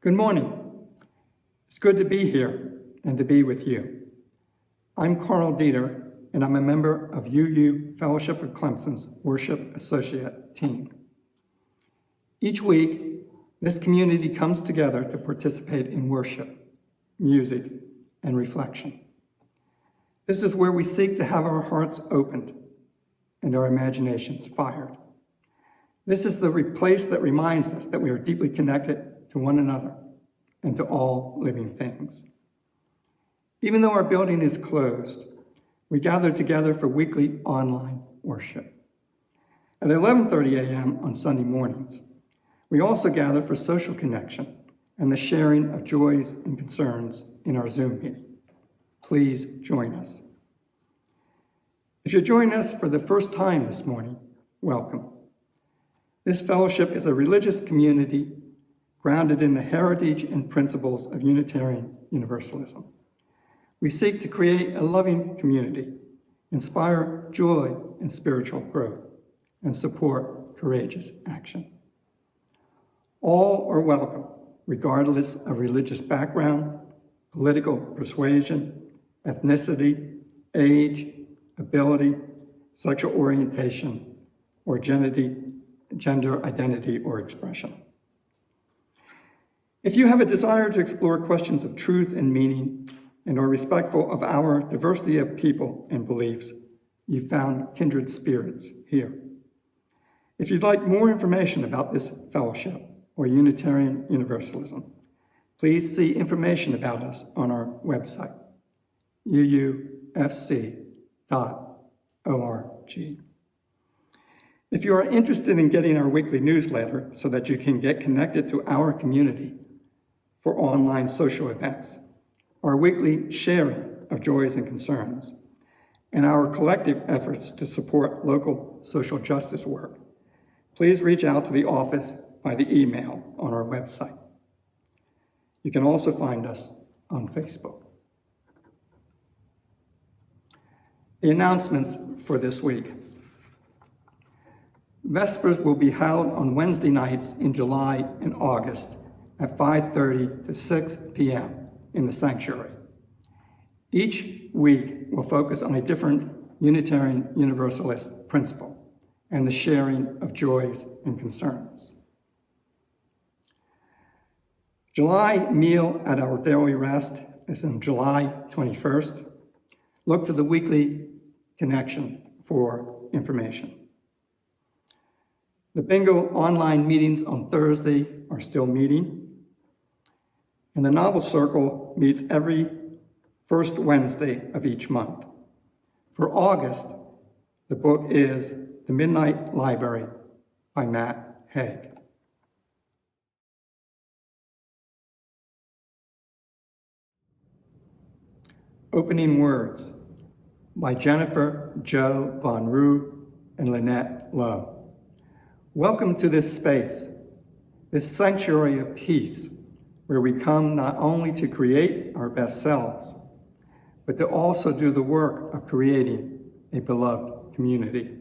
Good morning. It's good to be here and to be with you. I'm Carl Dieter, and I'm a member of UU Fellowship of Clemson's Worship Associate team. Each week, this community comes together to participate in worship, music, and reflection. This is where we seek to have our hearts opened and our imaginations fired. This is the place that reminds us that we are deeply connected to one another and to all living things. Even though our building is closed, we gather together for weekly online worship. At 11:30 a.m. on Sunday mornings, we also gather for social connection and the sharing of joys and concerns in our Zoom meeting. Please join us. If you're joining us for the first time this morning, welcome. This fellowship is a religious community grounded in the heritage and principles of Unitarian Universalism. We seek to create a loving community, inspire joy and spiritual growth, and support courageous action. All are welcome, regardless of religious background, political persuasion, ethnicity, age, ability, sexual orientation, or gender identity or expression. If you have a desire to explore questions of truth and meaning and are respectful of our diversity of people and beliefs, you've found kindred spirits here. If you'd like more information about this fellowship or Unitarian Universalism, please see information about us on our website, uufc.org. If you are interested in getting our weekly newsletter so that you can get connected to our community for online social events, our weekly sharing of joys and concerns, and our collective efforts to support local social justice work, please reach out to the office by the email on our website. You can also find us on Facebook. The announcements for this week. Vespers will be held on Wednesday nights in July and August at 5:30 to 6 p.m. in the sanctuary. Each week will focus on a different Unitarian Universalist principle and the sharing of joys and concerns. July meal at our daily rest is on July 21st. Look to the weekly connection for information. The bingo online meetings on Thursday are still meeting. And the Novel Circle meets every first Wednesday of each month. For August, the book is The Midnight Library by Matt Haig. Opening Words by Jennifer Jo Von Roo and Lynette Lowe. Welcome to this space, this sanctuary of peace, where we come not only to create our best selves, but to also do the work of creating a beloved community.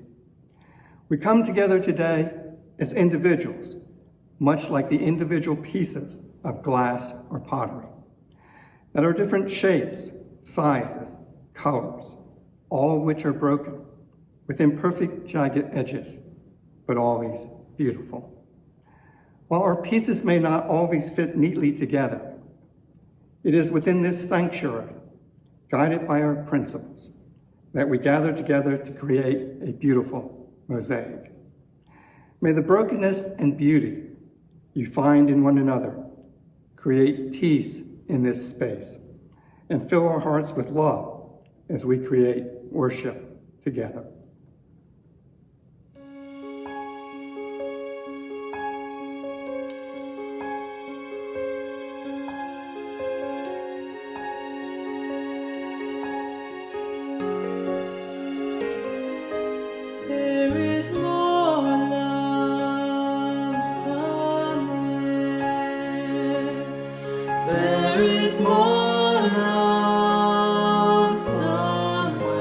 We come together today as individuals, much like the individual pieces of glass or pottery, that are different shapes, sizes, colors, all of which are broken, with imperfect jagged edges, but always beautiful. While our pieces may not always fit neatly together, it is within this sanctuary, guided by our principles, that we gather together to create a beautiful mosaic. May the brokenness and beauty you find in one another create peace in this space and fill our hearts with love as we create worship together. More love somewhere.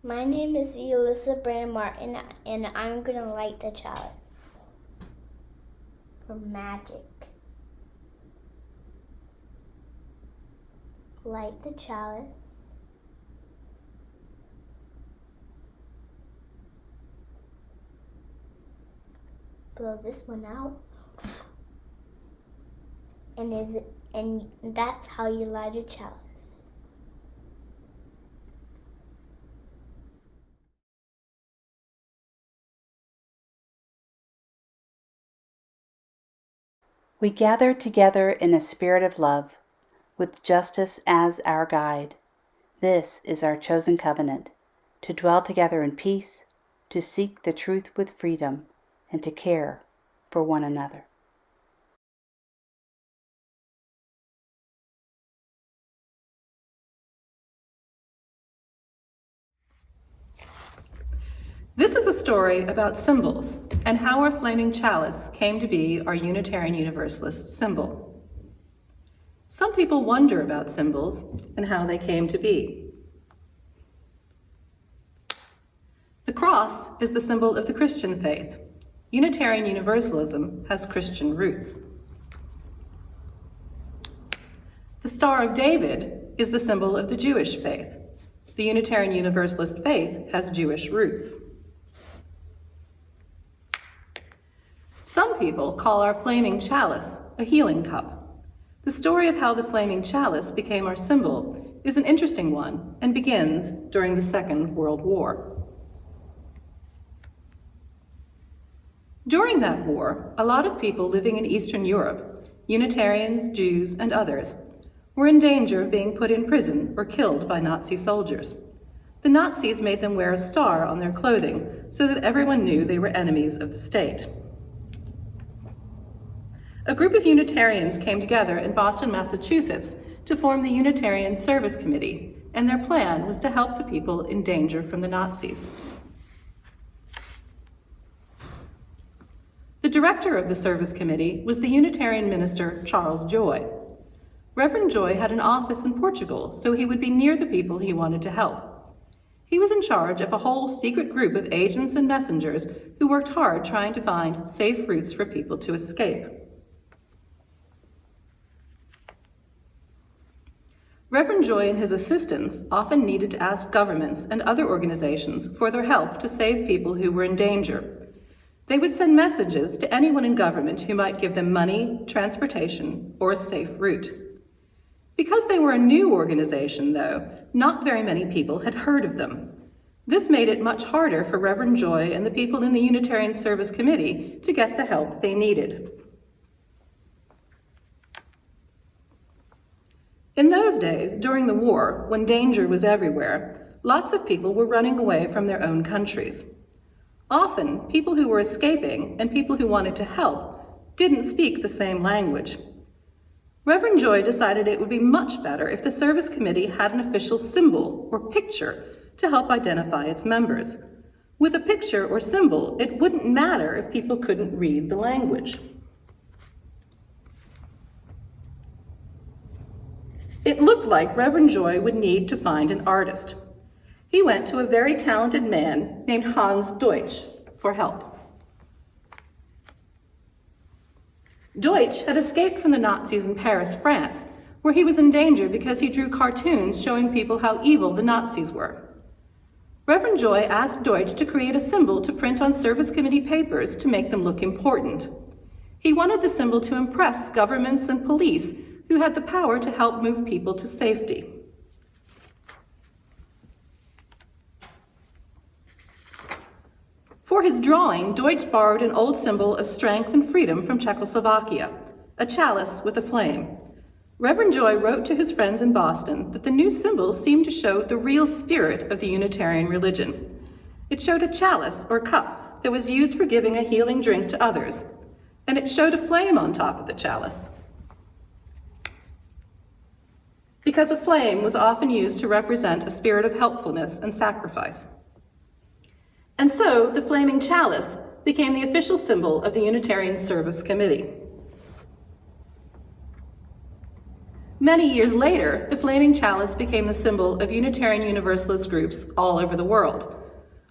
My name is Alyssa Brandon Martin, and I'm going to light the chalice for magic. Light the chalice. Blow this one out. And that's how you light a chalice. We gather together in a spirit of love, with justice as our guide. This is our chosen covenant, to dwell together in peace, to seek the truth with freedom, and to care for one another. This is a story about symbols and how our flaming chalice came to be our Unitarian Universalist symbol. Some people wonder about symbols and how they came to be. The cross is the symbol of the Christian faith. Unitarian Universalism has Christian roots. The Star of David is the symbol of the Jewish faith. The Unitarian Universalist faith has Jewish roots. Some people call our flaming chalice a healing cup. The story of how the flaming chalice became our symbol is an interesting one and begins during the Second World War. During that war, a lot of people living in Eastern Europe, Unitarians, Jews, and others, were in danger of being put in prison or killed by Nazi soldiers. The Nazis made them wear a star on their clothing so that everyone knew they were enemies of the state. A group of Unitarians came together in Boston, Massachusetts to form the Unitarian Service Committee, and their plan was to help the people in danger from the Nazis. The director of the Service Committee was the Unitarian minister Charles Joy. Reverend Joy had an office in Portugal, so he would be near the people he wanted to help. He was in charge of a whole secret group of agents and messengers who worked hard trying to find safe routes for people to escape. Reverend Joy and his assistants often needed to ask governments and other organizations for their help to save people who were in danger. They would send messages to anyone in government who might give them money, transportation, or a safe route. Because they were a new organization, though, not very many people had heard of them. This made it much harder for Reverend Joy and the people in the Unitarian Service Committee to get the help they needed. In those days, during the war, when danger was everywhere, lots of people were running away from their own countries. Often, people who were escaping and people who wanted to help didn't speak the same language. Reverend Joy decided it would be much better if the service committee had an official symbol or picture to help identify its members. With a picture or symbol, it wouldn't matter if people couldn't read the language. It looked like Reverend Joy would need to find an artist. He went to a very talented man named Hans Deutsch for help. Deutsch had escaped from the Nazis in Paris, France, where he was in danger because he drew cartoons showing people how evil the Nazis were. Reverend Joy asked Deutsch to create a symbol to print on service committee papers to make them look important. He wanted the symbol to impress governments and police who had the power to help move people to safety. For his drawing, Deutsch borrowed an old symbol of strength and freedom from Czechoslovakia, a chalice with a flame. Reverend Joy wrote to his friends in Boston that the new symbol seemed to show the real spirit of the Unitarian religion. It showed a chalice or cup that was used for giving a healing drink to others, and it showed a flame on top of the chalice, because a flame was often used to represent a spirit of helpfulness and sacrifice. And so the flaming chalice became the official symbol of the Unitarian Service Committee. Many years later, the flaming chalice became the symbol of Unitarian Universalist groups all over the world.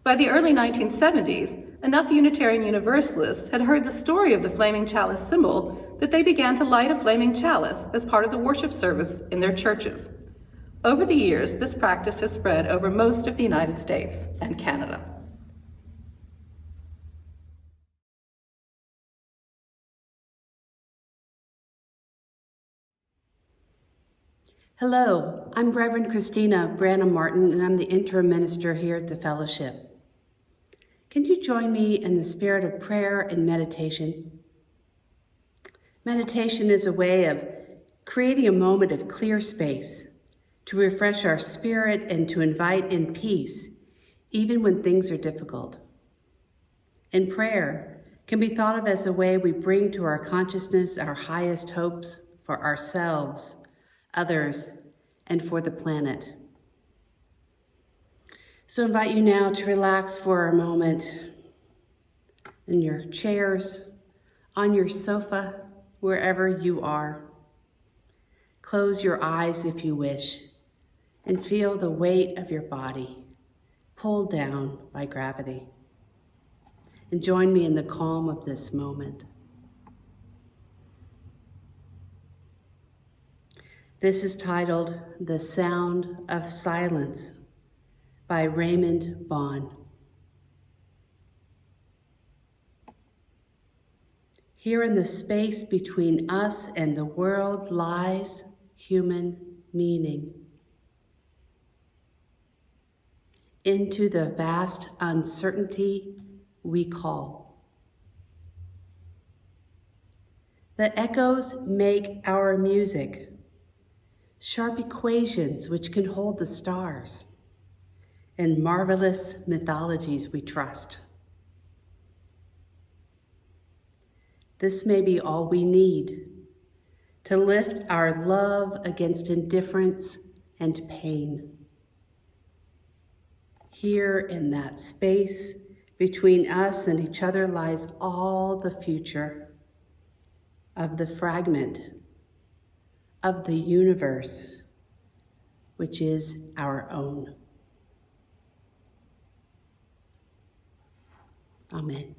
By the early 1970s, enough Unitarian Universalists had heard the story of the flaming chalice symbol that they began to light a flaming chalice as part of the worship service in their churches. Over the years, this practice has spread over most of the United States and Canada. Hello, I'm Reverend Christina Branham Martin, and I'm the interim minister here at the fellowship. Can you join me in the spirit of prayer and meditation? Meditation is a way of creating a moment of clear space to refresh our spirit and to invite in peace, even when things are difficult. And prayer can be thought of as a way we bring to our consciousness our highest hopes for ourselves, others, and for the planet. So I invite you now to relax for a moment in your chairs, on your sofa, wherever you are. Close your eyes if you wish, and feel the weight of your body pulled down by gravity. And join me in the calm of this moment. This is titled The Sound of Silence by Raymond, Vaughn. Here in the space between us and the world lies human meaning. Into the vast uncertainty we call. The echoes make our music, sharp equations which can hold the stars, and marvelous mythologies we trust. This may be all we need to lift our love against indifference and pain. Here in that space between us and each other lies all the future of the fragment of the universe, which is our own. Amen.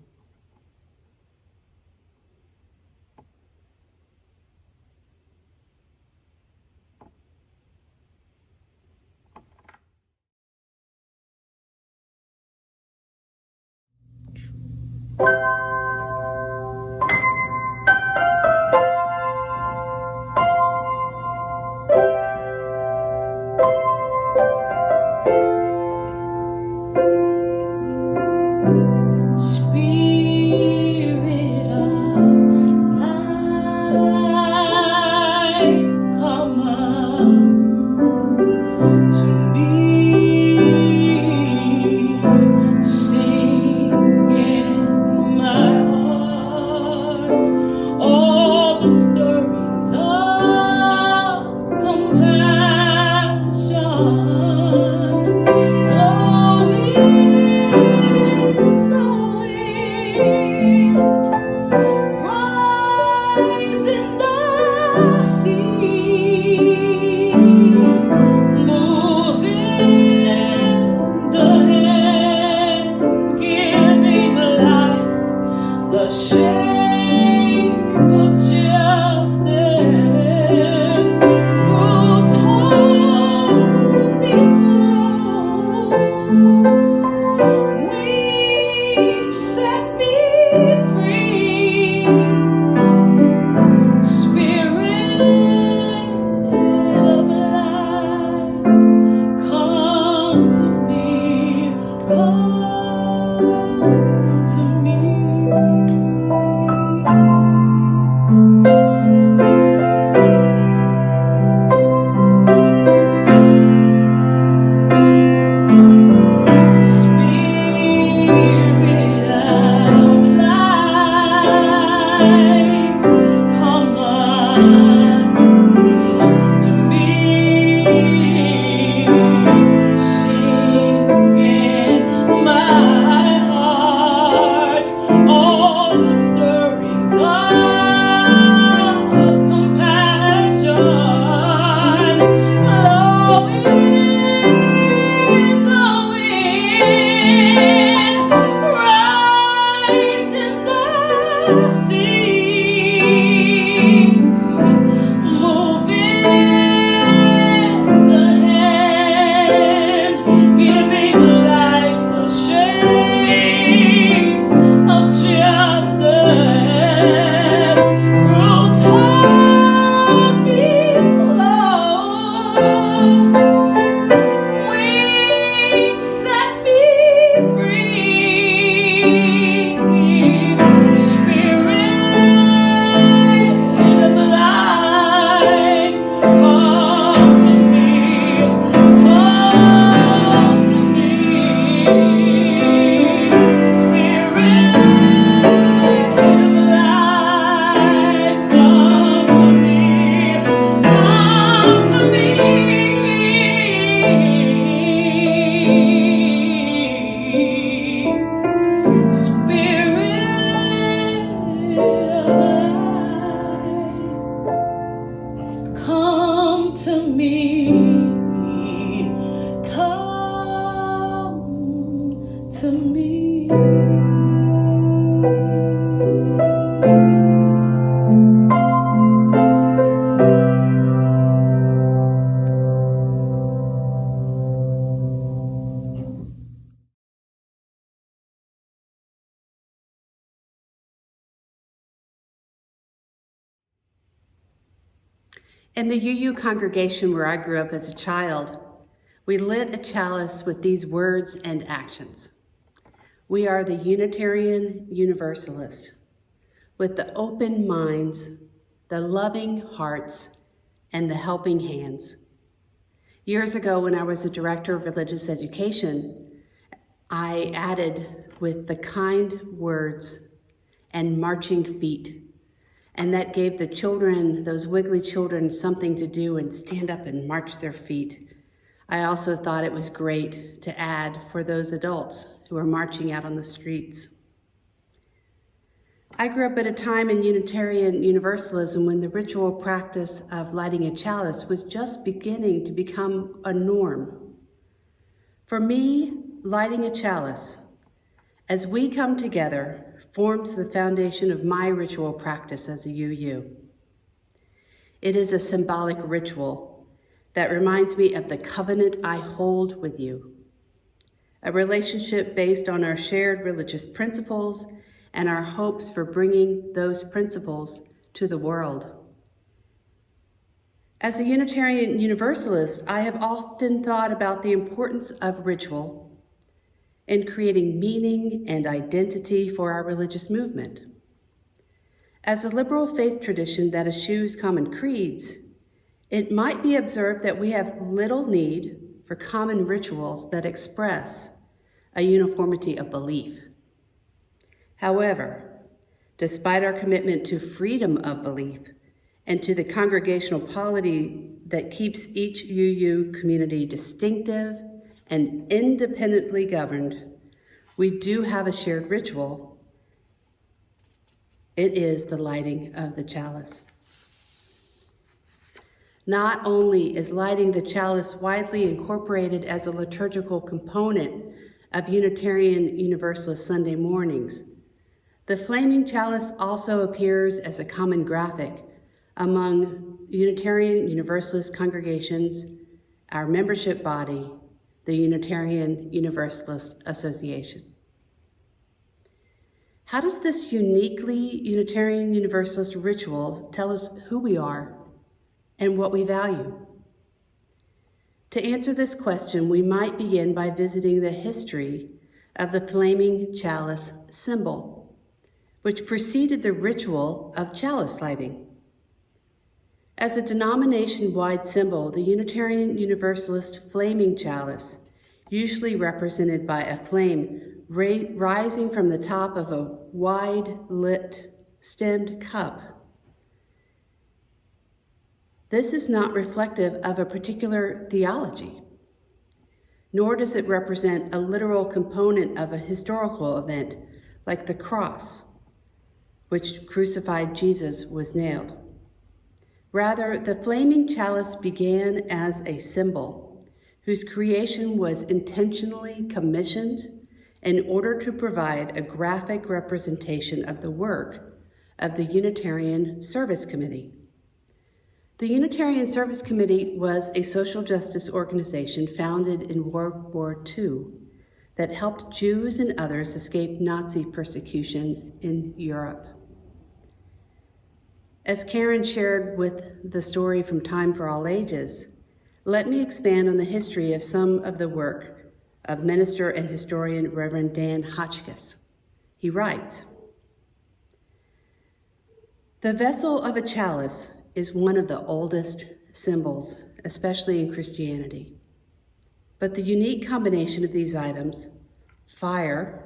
Speak. In the UU congregation where I grew up as a child, we lit a chalice with these words and actions. We are the Unitarian Universalist, with the open minds, the loving hearts, and the helping hands. Years ago, when I was a director of religious education, I added with the kind words and marching feet. And that gave the children, those wiggly children, something to do and stand up and march their feet. I also thought it was great to add for those adults who are marching out on the streets. I grew up at a time in Unitarian Universalism when the ritual practice of lighting a chalice was just beginning to become a norm. For me, lighting a chalice, as we come together, forms the foundation of my ritual practice as a UU. It is a symbolic ritual that reminds me of the covenant I hold with you, a relationship based on our shared religious principles and our hopes for bringing those principles to the world. As a Unitarian Universalist, I have often thought about the importance of ritual in creating meaning and identity for our religious movement. As a liberal faith tradition that eschews common creeds, it might be observed that we have little need for common rituals that express a uniformity of belief. However, despite our commitment to freedom of belief and to the congregational polity that keeps each UU community distinctive and independently governed, we do have a shared ritual. It is the lighting of the chalice. Not only is lighting the chalice widely incorporated as a liturgical component of Unitarian Universalist Sunday mornings, the flaming chalice also appears as a common graphic among Unitarian Universalist congregations, our membership body, the Unitarian Universalist Association. How does this uniquely Unitarian Universalist ritual tell us who we are and what we value? To answer this question, we might begin by visiting the history of the flaming chalice symbol, which preceded the ritual of chalice lighting. As a denomination-wide symbol, the Unitarian Universalist flaming chalice, usually represented by a flame rising from the top of a wide-lit stemmed cup. This is not reflective of a particular theology, nor does it represent a literal component of a historical event like the cross, which crucified Jesus was nailed. Rather, the flaming chalice began as a symbol whose creation was intentionally commissioned in order to provide a graphic representation of the work of the Unitarian Service Committee. The Unitarian Service Committee was a social justice organization founded in World War II that helped Jews and others escape Nazi persecution in Europe. As Karen shared with the story from Time for All Ages, let me expand on the history of some of the work of minister and historian Reverend Dan Hotchkiss. He writes, "The vessel of a chalice is one of the oldest symbols, especially in Christianity. But the unique combination of these items, fire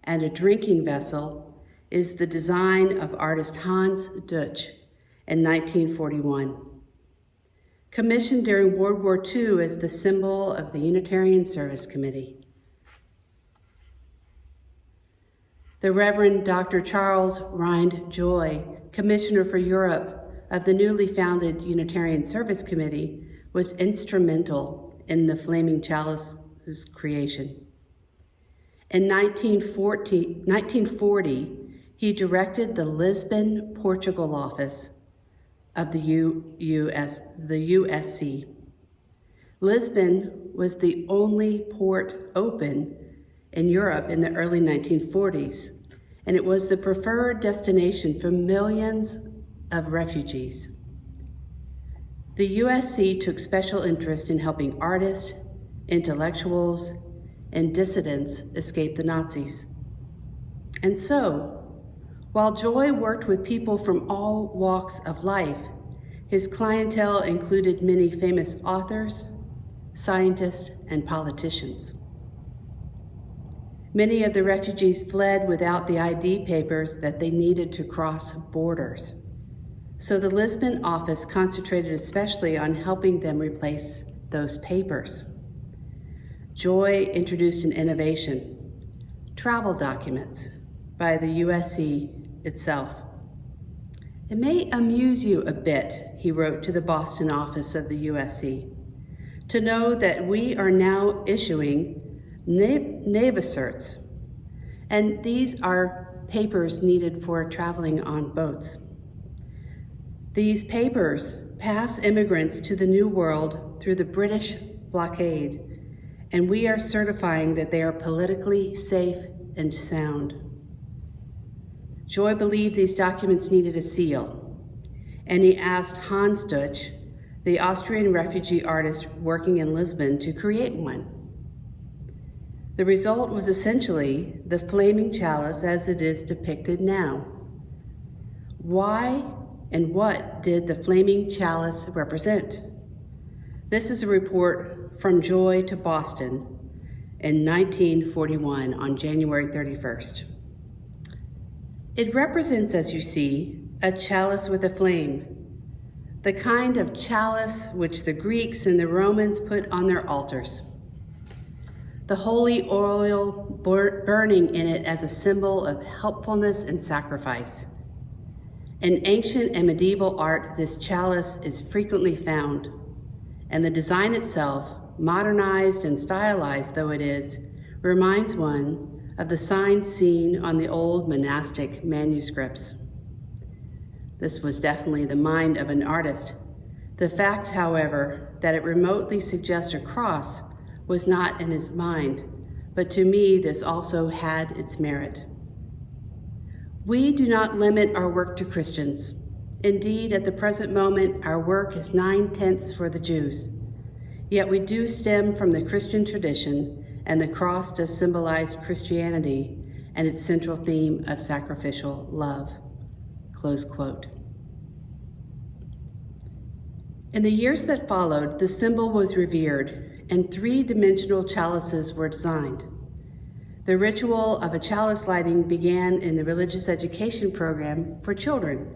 and a drinking vessel, is the design of artist Hans Dutch in 1941. Commissioned during World War II as the symbol of the Unitarian Service Committee. The Reverend Dr. Charles Rind Joy, Commissioner for Europe of the newly founded Unitarian Service Committee, was instrumental in the Flaming Chalice's creation. In 1940, he directed the Lisbon, Portugal office of the USC. Lisbon was the only port open in Europe in the early 1940s, and it was the preferred destination for millions of refugees. The USC took special interest in helping artists, intellectuals, and dissidents escape the Nazis. And so, while Joy worked with people from all walks of life, his clientele included many famous authors, scientists, and politicians. Many of the refugees fled without the ID papers that they needed to cross borders. So the Lisbon office concentrated especially on helping them replace those papers. Joy introduced an innovation, travel documents by the USC itself. "It may amuse you a bit," he wrote to the Boston office of the USC, "to know that we are now issuing Navicerts, and these are papers needed for traveling on boats. These papers pass immigrants to the New World through the British blockade, and we are certifying that they are politically safe and sound." Joy believed these documents needed a seal, and he asked Hans Dutch, the Austrian refugee artist working in Lisbon, to create one. The result was essentially the Flaming Chalice as it is depicted now. Why and what did the Flaming Chalice represent? This is a report from Joy to Boston in 1941 on January 31st. "It represents, as you see, a chalice with a flame, the kind of chalice which the Greeks and the Romans put on their altars. The holy oil burning in it as a symbol of helpfulness and sacrifice. In ancient and medieval art, this chalice is frequently found, and the design itself, modernized and stylized though it is, reminds one of the signs seen on the old monastic manuscripts." This was definitely the mind of an artist. The fact, however, that it remotely suggests a cross was not in his mind, but to me this also had its merit. We do not limit our work to Christians. Indeed, at the present moment, our work is 9/10 for the Jews. Yet we do stem from the Christian tradition, and the cross does symbolize Christianity and its central theme of sacrificial love." Close quote. In the years that followed, the symbol was revered, and three-dimensional chalices were designed. The ritual of a chalice lighting began in the religious education program for children.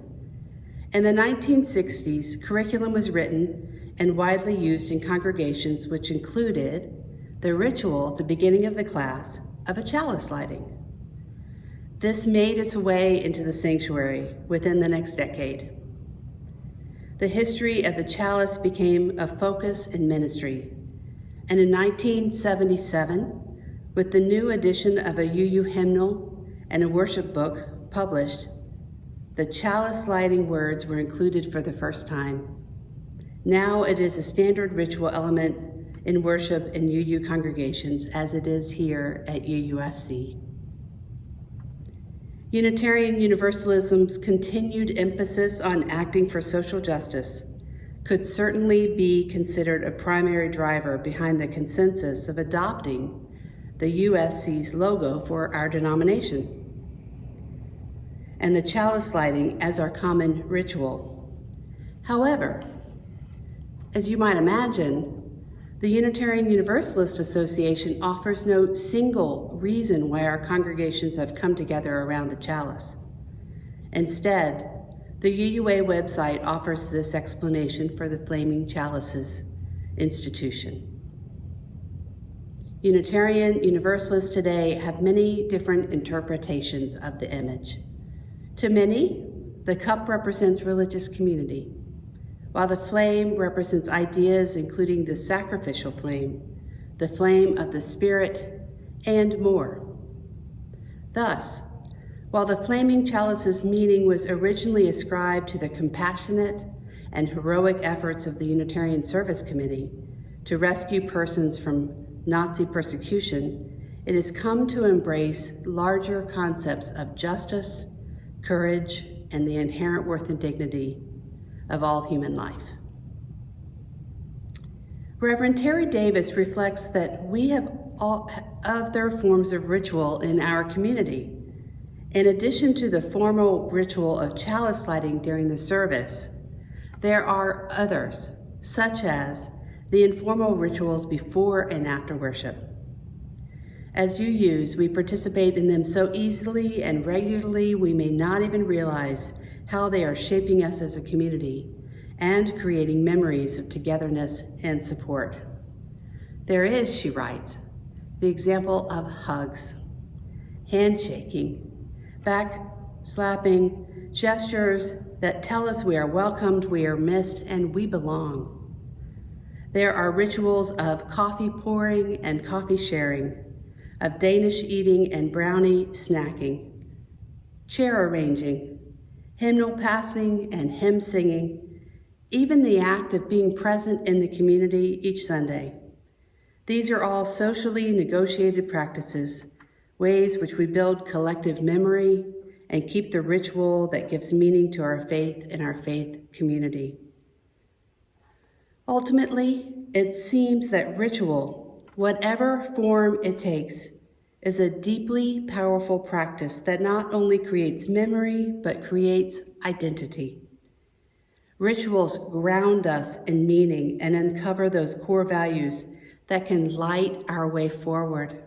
In the 1960s, curriculum was written and widely used in congregations, which included the ritual at the beginning of the class of a chalice lighting. This made its way into the sanctuary within the next decade. The history of the chalice became a focus in ministry, and in 1977, with the new edition of a UU hymnal and a worship book published, the chalice lighting words were included for the first time. Now it is a standard ritual element in worship in UU congregations, as it is here at UUFC. Unitarian Universalism's continued emphasis on acting for social justice could certainly be considered a primary driver behind the consensus of adopting the USC's logo for our denomination and the chalice lighting as our common ritual. However, as you might imagine, the Unitarian Universalist Association offers no single reason why our congregations have come together around the chalice. Instead, the UUA website offers this explanation for the Flaming Chalices institution. Unitarian Universalists today have many different interpretations of the image. To many, the cup represents religious community, while the flame represents ideas including the sacrificial flame, the flame of the Spirit, and more. Thus, while the flaming chalice's meaning was originally ascribed to the compassionate and heroic efforts of the Unitarian Service Committee to rescue persons from Nazi persecution, it has come to embrace larger concepts of justice, courage, and the inherent worth and dignity of all human life. Reverend Terry Davis reflects that we have all other forms of ritual in our community. In addition to the formal ritual of chalice lighting during the service, there are others, such as the informal rituals before and after worship. As UUs, we participate in them so easily and regularly we may not even realize how they are shaping us as a community and creating memories of togetherness and support. There is, she writes, the example of hugs, handshaking, back slapping, gestures that tell us we are welcomed, we are missed, and we belong. There are rituals of coffee pouring and coffee sharing, of Danish eating and brownie snacking, chair arranging, hymnal passing and hymn singing, even the act of being present in the community each Sunday. These are all socially negotiated practices, ways which we build collective memory and keep the ritual that gives meaning to our faith in our faith community. Ultimately, it seems that ritual, whatever form it takes, is a deeply powerful practice that not only creates memory, but creates identity. Rituals ground us in meaning and uncover those core values that can light our way forward.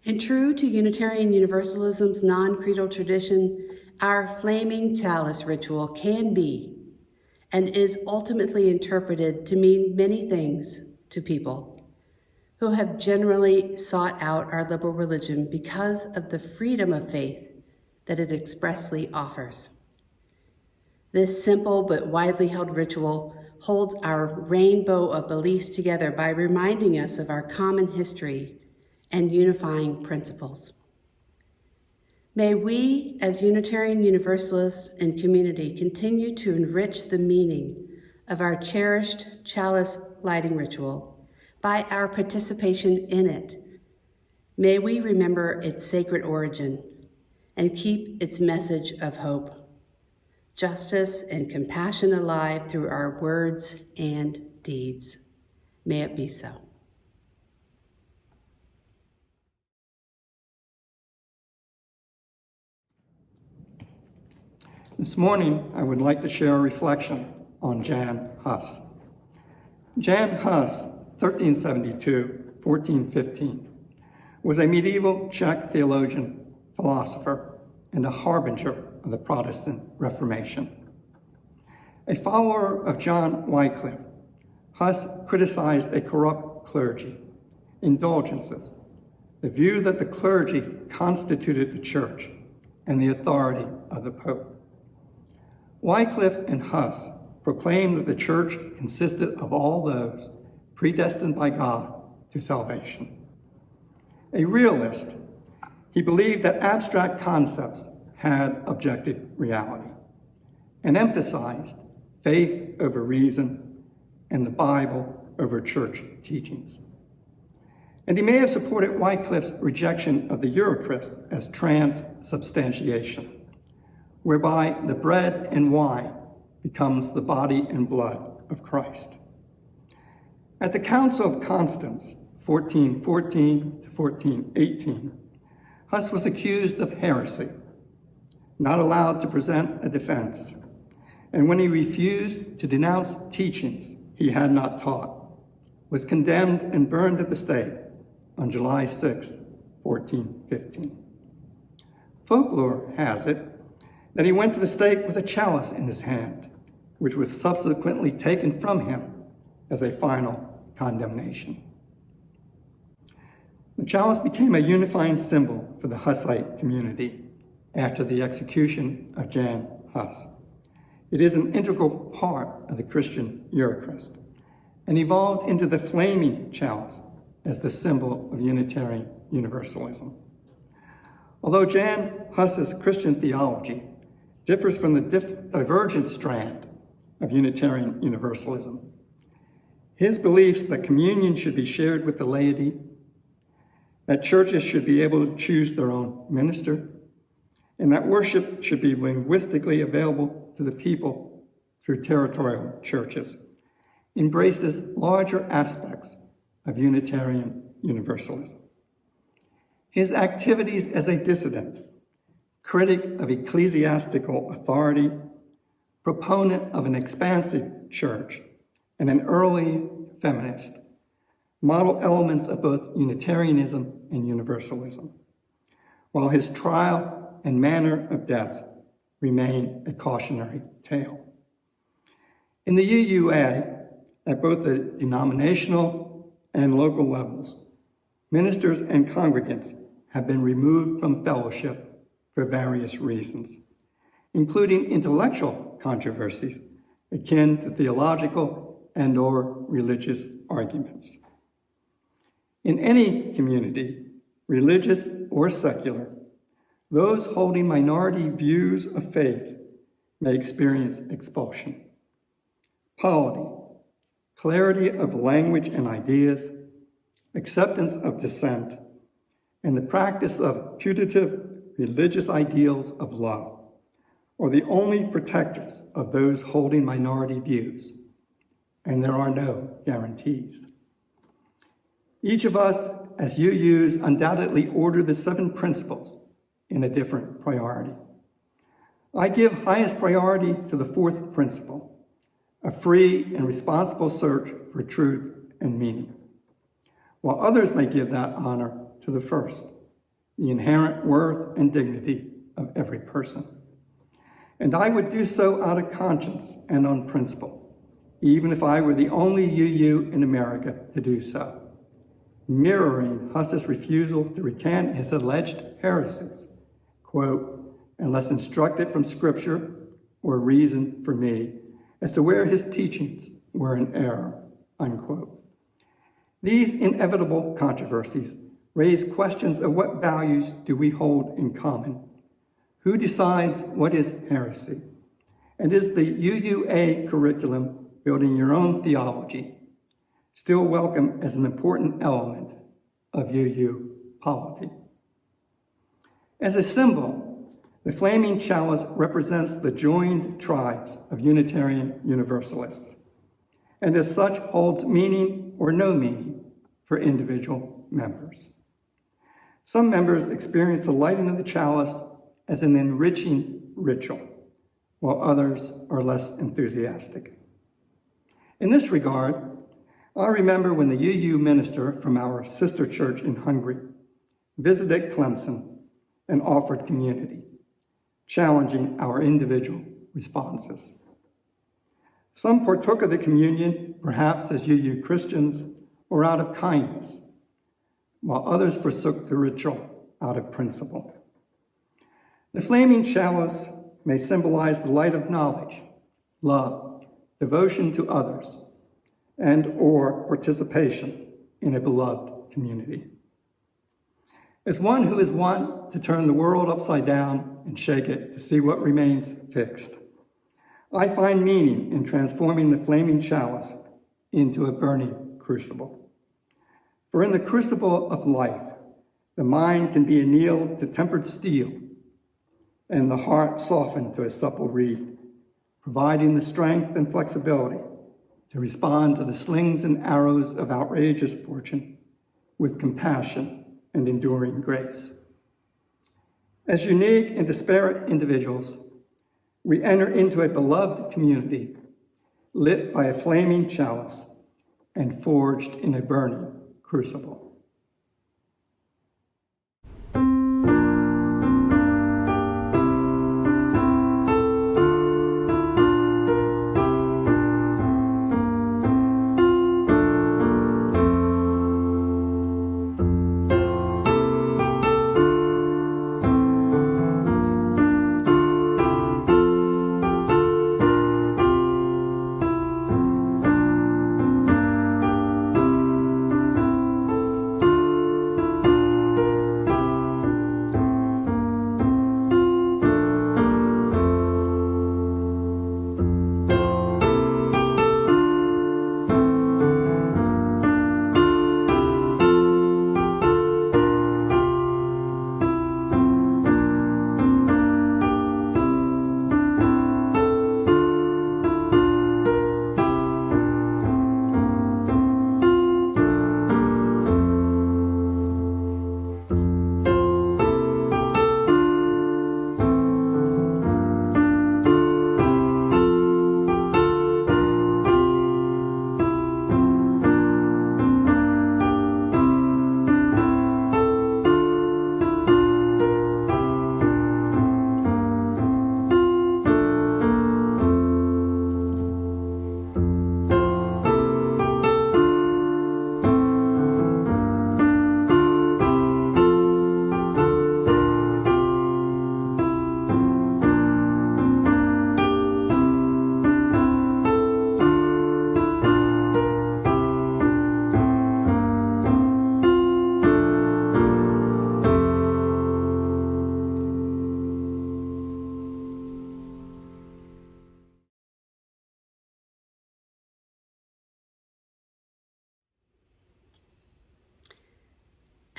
And true to Unitarian Universalism's non-creedal tradition, our flaming chalice ritual can be and is ultimately interpreted to mean many things to people who have generally sought out our liberal religion because of the freedom of faith that it expressly offers. This simple but widely held ritual holds our rainbow of beliefs together by reminding us of our common history and unifying principles. May we, as Unitarian Universalists and community, continue to enrich the meaning of our cherished chalice lighting ritual by our participation in it. May we remember its sacred origin and keep its message of hope, justice, and compassion alive through our words and deeds. May it be so. This morning, I would like to share a reflection on Jan Hus. Jan Hus, 1372-1415, was a medieval Czech theologian, philosopher, and a harbinger of the Protestant Reformation. A follower of John Wycliffe, Hus criticized a corrupt clergy, indulgences, the view that the clergy constituted the church, and the authority of the Pope. Wycliffe and Hus proclaimed that the church consisted of all those predestined by God to salvation. A realist, he believed that abstract concepts had objective reality and emphasized faith over reason and the Bible over church teachings. And he may have supported Wycliffe's rejection of the Eucharist as transubstantiation, whereby the bread and wine becomes the body and blood of Christ. At the Council of Constance, 1414 to 1418, Huss was accused of heresy, not allowed to present a defense, and when he refused to denounce teachings he had not taught, was condemned and burned at the stake on July 6, 1415. Folklore has it that he went to the stake with a chalice in his hand, which was subsequently taken from him as a final condemnation. The chalice became a unifying symbol for the Hussite community after the execution of Jan Hus. It is an integral part of the Christian Eucharist and evolved into the flaming chalice as the symbol of Unitarian Universalism. Although Jan Hus's Christian theology differs from the divergent strand of Unitarian Universalism, his beliefs that communion should be shared with the laity, that churches should be able to choose their own minister, and that worship should be linguistically available to the people through territorial churches, embraces larger aspects of Unitarian Universalism. His activities as a dissident, critic of ecclesiastical authority, proponent of an expansive church, and an early feminist, model elements of both Unitarianism and Universalism, while his trial and manner of death remain a cautionary tale. In the UUA, at both the denominational and local levels, ministers and congregants have been removed from fellowship for various reasons, including intellectual controversies akin to theological and/or religious arguments. In any community, religious or secular, those holding minority views of faith may experience expulsion. Polity, clarity of language and ideas, acceptance of dissent, and the practice of putative religious ideals of love are the only protectors of those holding minority views, and there are no guarantees. Each of us, as UUs, undoubtedly order the 7 principles in a different priority. I give highest priority to the 4th principle, a free and responsible search for truth and meaning, while others may give that honor to the 1st, the inherent worth and dignity of every person. And I would do so out of conscience and on principle, even if I were the only UU in America to do so, mirroring Huss's refusal to recant his alleged heresies, quote, unless instructed from Scripture or reason for me as to where his teachings were in error, unquote. These inevitable controversies raise questions of what values do we hold in common? Who decides what is heresy? And is the UUA curriculum, building your own theology, still welcome as an important element of UU polity? As a symbol, the flaming chalice represents the joined tribes of Unitarian Universalists, and as such holds meaning or no meaning for individual members. Some members experience the lighting of the chalice as an enriching ritual, while others are less enthusiastic. In this regard, I remember when the UU minister from our sister church in Hungary visited Clemson and offered community, challenging our individual responses. Some partook of the communion, perhaps as UU Christians or out of kindness, while others forsook the ritual out of principle. The flaming chalice may symbolize the light of knowledge, love, devotion to others, and/or participation in a beloved community. as one who is wont to turn the world upside down and shake it to see what remains fixed. I find meaning in transforming the flaming chalice into a burning crucible. For in the crucible of life, the mind can be annealed to tempered steel, and the heart softened to a supple reed, providing the strength and flexibility to respond to the slings and arrows of outrageous fortune with compassion and enduring grace. As unique and disparate individuals, we enter into a beloved community lit by a flaming chalice and forged in a burning crucible.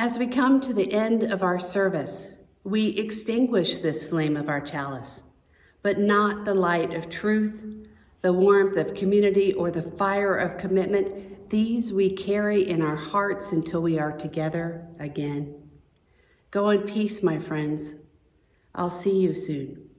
As we come to the end of our service, we extinguish this flame of our chalice, but not the light of truth, the warmth of community, or the fire of commitment. These we carry in our hearts until we are together again. Go in peace, my friends. I'll see you soon.